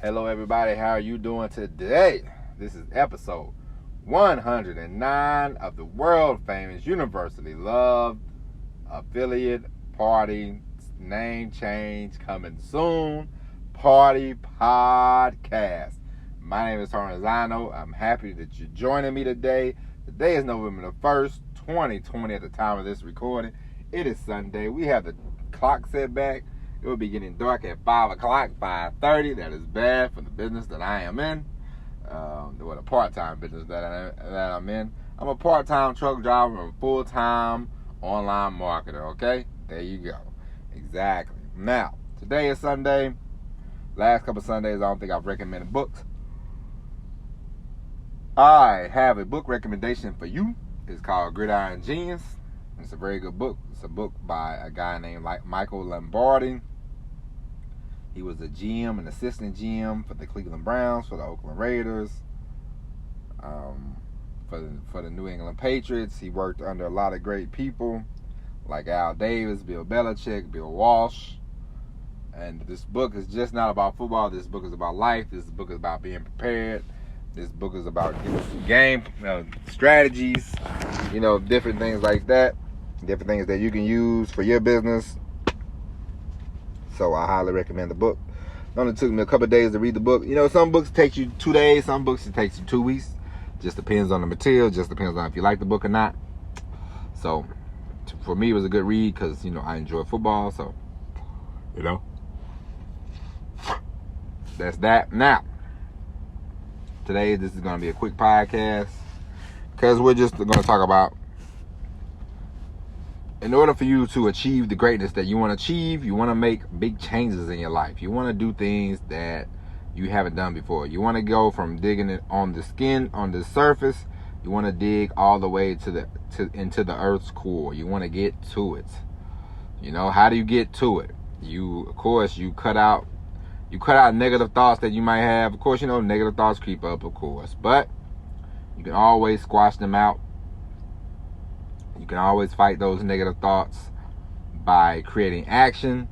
Hello, everybody. How are you doing today? This is episode 109 of the world famous Universally Loved Affiliate Party Name Change Coming Soon Party Podcast. My name is Torrenzano. I'm happy that you're joining me today. Today is November the 1st, 2020 at the time of this recording. It is Sunday. We have the clock set back. It will be getting dark at 5 o'clock, 5:30. That is bad for the business that I am in. The part-time business that I'm in. I'm a part-time truck driver and full-time online marketer, okay? There you go. Exactly. Now, today is Sunday. Last couple of Sundays, I don't think I've recommended books. I have a book recommendation for you. It's called Gridiron Genius. It's a very good book. It's a book by a guy named Michael Lombardi. He was a GM, an assistant GM for the Cleveland Browns, for the Oakland Raiders, for the New England Patriots. He worked under a lot of great people like Al Davis, Bill Belichick, Bill Walsh. And this book is just not about football. This book is about life. This book is about being prepared. This book is about game strategies, different things like that. Different things that you can use for your business. So I highly recommend the book. It only took me a couple of days to read the book. Some books take you 2 days. Some books it takes you 2 weeks. Just depends on the material. Just depends on if you like the book or not. So for me, it was a good read because, I enjoy football. So, that's that. Now, today, this is going to be a quick podcast because we're just going to talk about, in order for you to achieve the greatness that you want to achieve, you want to make big changes in your life. You want to do things that you haven't done before. You want to go from digging it on the skin, on the surface. You want to dig all the way into the earth's core. You want to get to it. How do you get to it? You cut out negative thoughts that you might have. Of course, negative thoughts creep up, of course. But you can always squash them out. You can always fight those negative thoughts by creating action.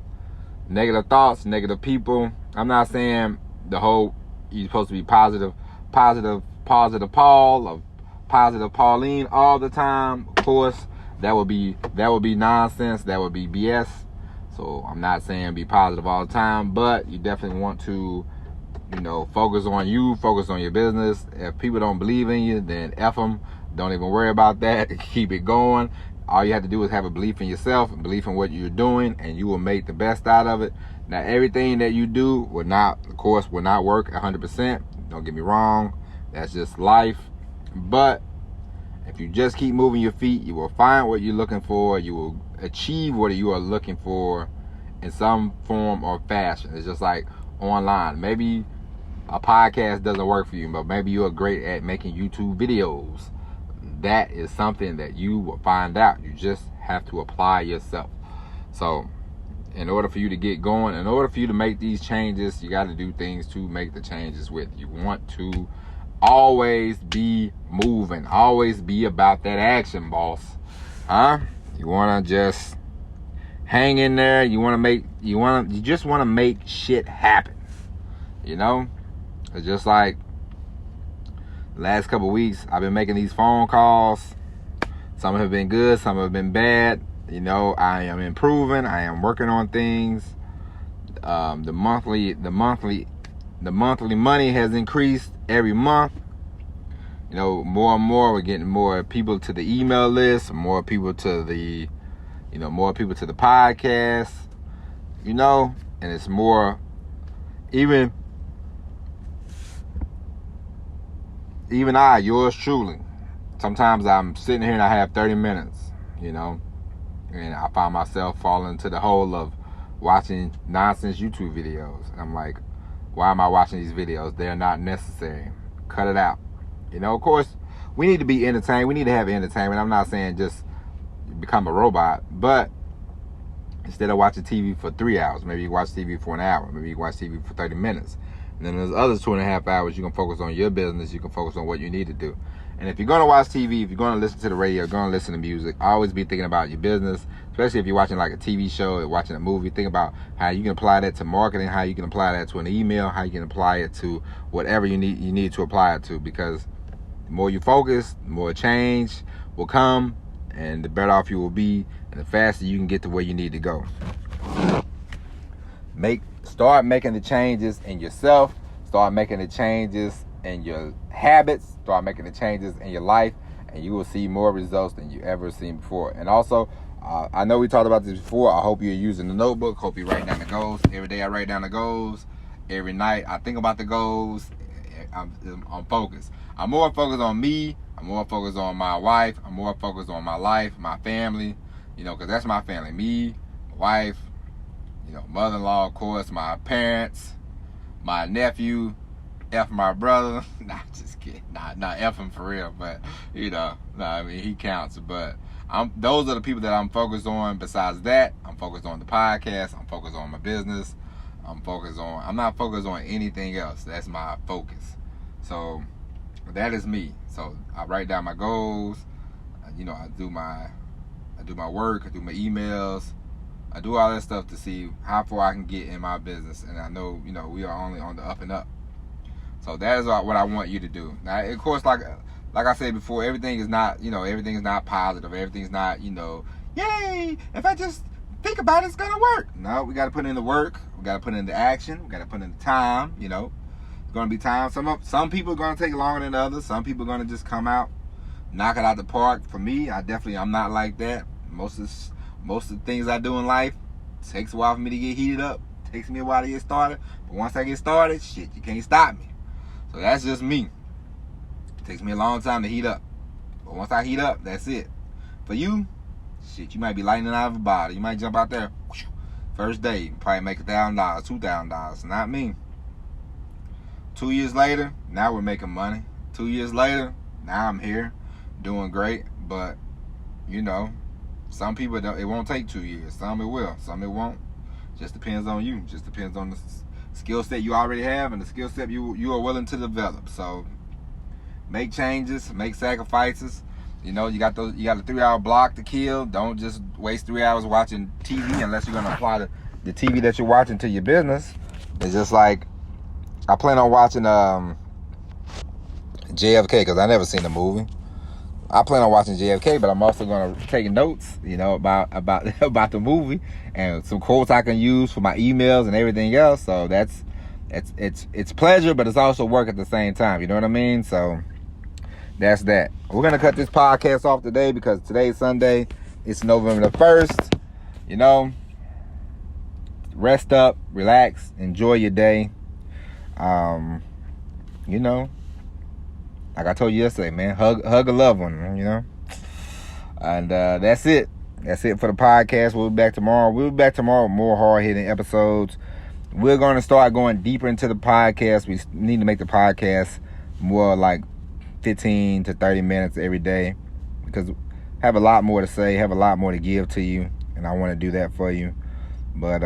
Negative thoughts, negative people. I'm not saying you're supposed to be positive Paul or positive Pauline all the time. Of course, that would be nonsense. That would be BS. So I'm not saying be positive all the time, but you definitely want to, focus on you, focus on your business. If people don't believe in you, then F them. Don't even worry about that. Keep it going. All you have to do is have a belief in yourself, a belief in what you're doing, and you will make the best out of it. Now, everything that you do will not work 100%. Don't get me wrong. That's just life. But if you just keep moving your feet, you will find what you're looking for. You will achieve what you are looking for in some form or fashion. It's just like online. Maybe a podcast doesn't work for you, but maybe you're great at making YouTube videos. That is something that you will find out. You just have to apply yourself. So in order for you to get going, in order for you to make these changes, you got to do things to make the changes with. You want to always be moving. Always be about that action, boss. You want to just hang in there. You just want to make shit happen. It's just like the last couple of weeks, I've been making these phone calls. Some have been good, some have been bad. I am improving. I am working on things. The monthly money has increased every month. More and more, we're getting more people to the email list, more people to the podcast. And it's more, even yours truly. Sometimes I'm sitting here and I have 30 minutes, and I find myself falling into the hole of watching nonsense YouTube videos. And I'm like, why am I watching these videos? They're not necessary. Cut it out. Of course, we need to be entertained. We need to have entertainment. I'm not saying just become a robot, but instead of watching TV for 3 hours, maybe you watch TV for an hour. Maybe you watch TV for 30 minutes. And then there's other 2.5 hours you can focus on your business. You can focus on what you need to do. And if you're going to watch TV, if you're going to listen to the radio, you're going to listen to music, always be thinking about your business, especially if you're watching like a TV show or watching a movie. Think about how you can apply that to marketing, how you can apply that to an email, how you can apply it to whatever you need to apply it to, because the more you focus, the more change will come, and the better off you will be, and the faster you can get to where you need to go. Start making the changes in yourself. Start making the changes in your habits. Start making the changes in your life, and you will see more results than you ever seen before. And also, I know we talked about this before. I hope you're using the notebook. Hope you write down the goals. Every day I write down the goals. Every night I think about the goals. I'm focused. I'm more focused on me. I'm more focused on my wife. I'm more focused on my life, my family. Because that's my family. Me, my wife, mother-in-law, of course, my parents, my nephew, F my brother. Nah, just kidding. Not F him for real, but he counts. But those are the people that I'm focused on. Besides that, I'm focused on the podcast. I'm focused on my business. I'm not focused on anything else. That's my focus. So that is me. So I write down my goals. I do my work. I do my emails. I do all that stuff to see how far I can get in my business. And I know, we are only on the up and up. So that is what I want you to do. Now, of course, like I said before, everything is not, everything is not positive. Everything's not, yay, if I just think about it, it's going to work. No, we got to put in the work. We got to put in the action. We got to put in the time, It's going to be time. Some people are going to take longer than others. Some people are going to just come out, knock it out the park. For me, I'm not like that. Most of the things I do in life, it takes a while for me to get heated up. It takes me a while to get started. But once I get started, shit, you can't stop me. So that's just me. It takes me a long time to heat up. But once I heat up, that's it. For you, shit, you might be lightning out of a bottle. You might jump out there, first day, you probably make $1,000, $2,000. Not me. 2 years later, now we're making money. 2 years later, now I'm here, doing great. But, some people it won't take 2 years. Some it will. Some it won't. Just depends on you. Just depends on the skill set you already have and the skill set you are willing to develop. So make changes, make sacrifices. You got a 3-hour block to kill. Don't just waste 3 hours watching TV unless you're gonna apply the TV that you're watching to your business. It's just like I plan on watching JFK because I never seen the movie. I plan on watching JFK, but I'm also gonna take notes, about the movie and some quotes I can use for my emails and everything else. So it's pleasure, but it's also work at the same time. You know what I mean? So that's that. We're gonna cut this podcast off today because today's Sunday. It's November the 1st. Rest up, relax, enjoy your day. Like I told you yesterday, man, hug a loved one, And that's it. That's it for the podcast. We'll be back tomorrow. We'll be back tomorrow with more hard-hitting episodes. We're going to start going deeper into the podcast. We need to make the podcast more like 15 to 30 minutes every day because I have a lot more to say, have a lot more to give to you, and I want to do that for you. But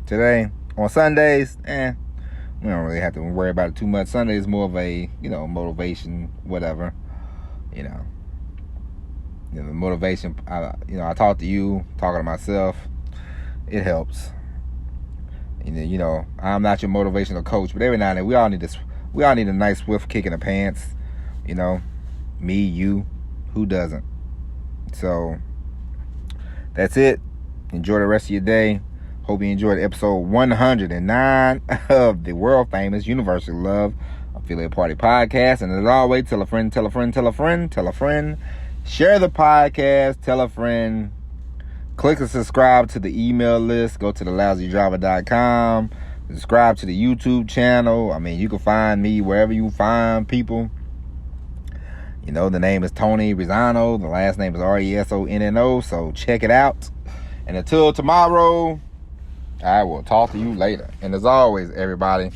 today, on Sundays, we don't really have to worry about it too much. Sunday is more of a, motivation, whatever. The motivation, I talk to you, talking to myself. It helps. I'm not your motivational coach, but every now and then we all need a nice swift kick in the pants. Me, you, who doesn't? So that's it. Enjoy the rest of your day. Hope you enjoyed episode 109 of the world famous Universal Love Affiliate Party Podcast. And as always, tell a friend, tell a friend, tell a friend, tell a friend. Share the podcast, tell a friend. Click and subscribe to the email list. Go to thelousydriver.com. Subscribe to the YouTube channel. You can find me wherever you find people. The name is Tony Risano. The last name is Resonno. So check it out. And until tomorrow, I will talk to you later. And as always, everybody,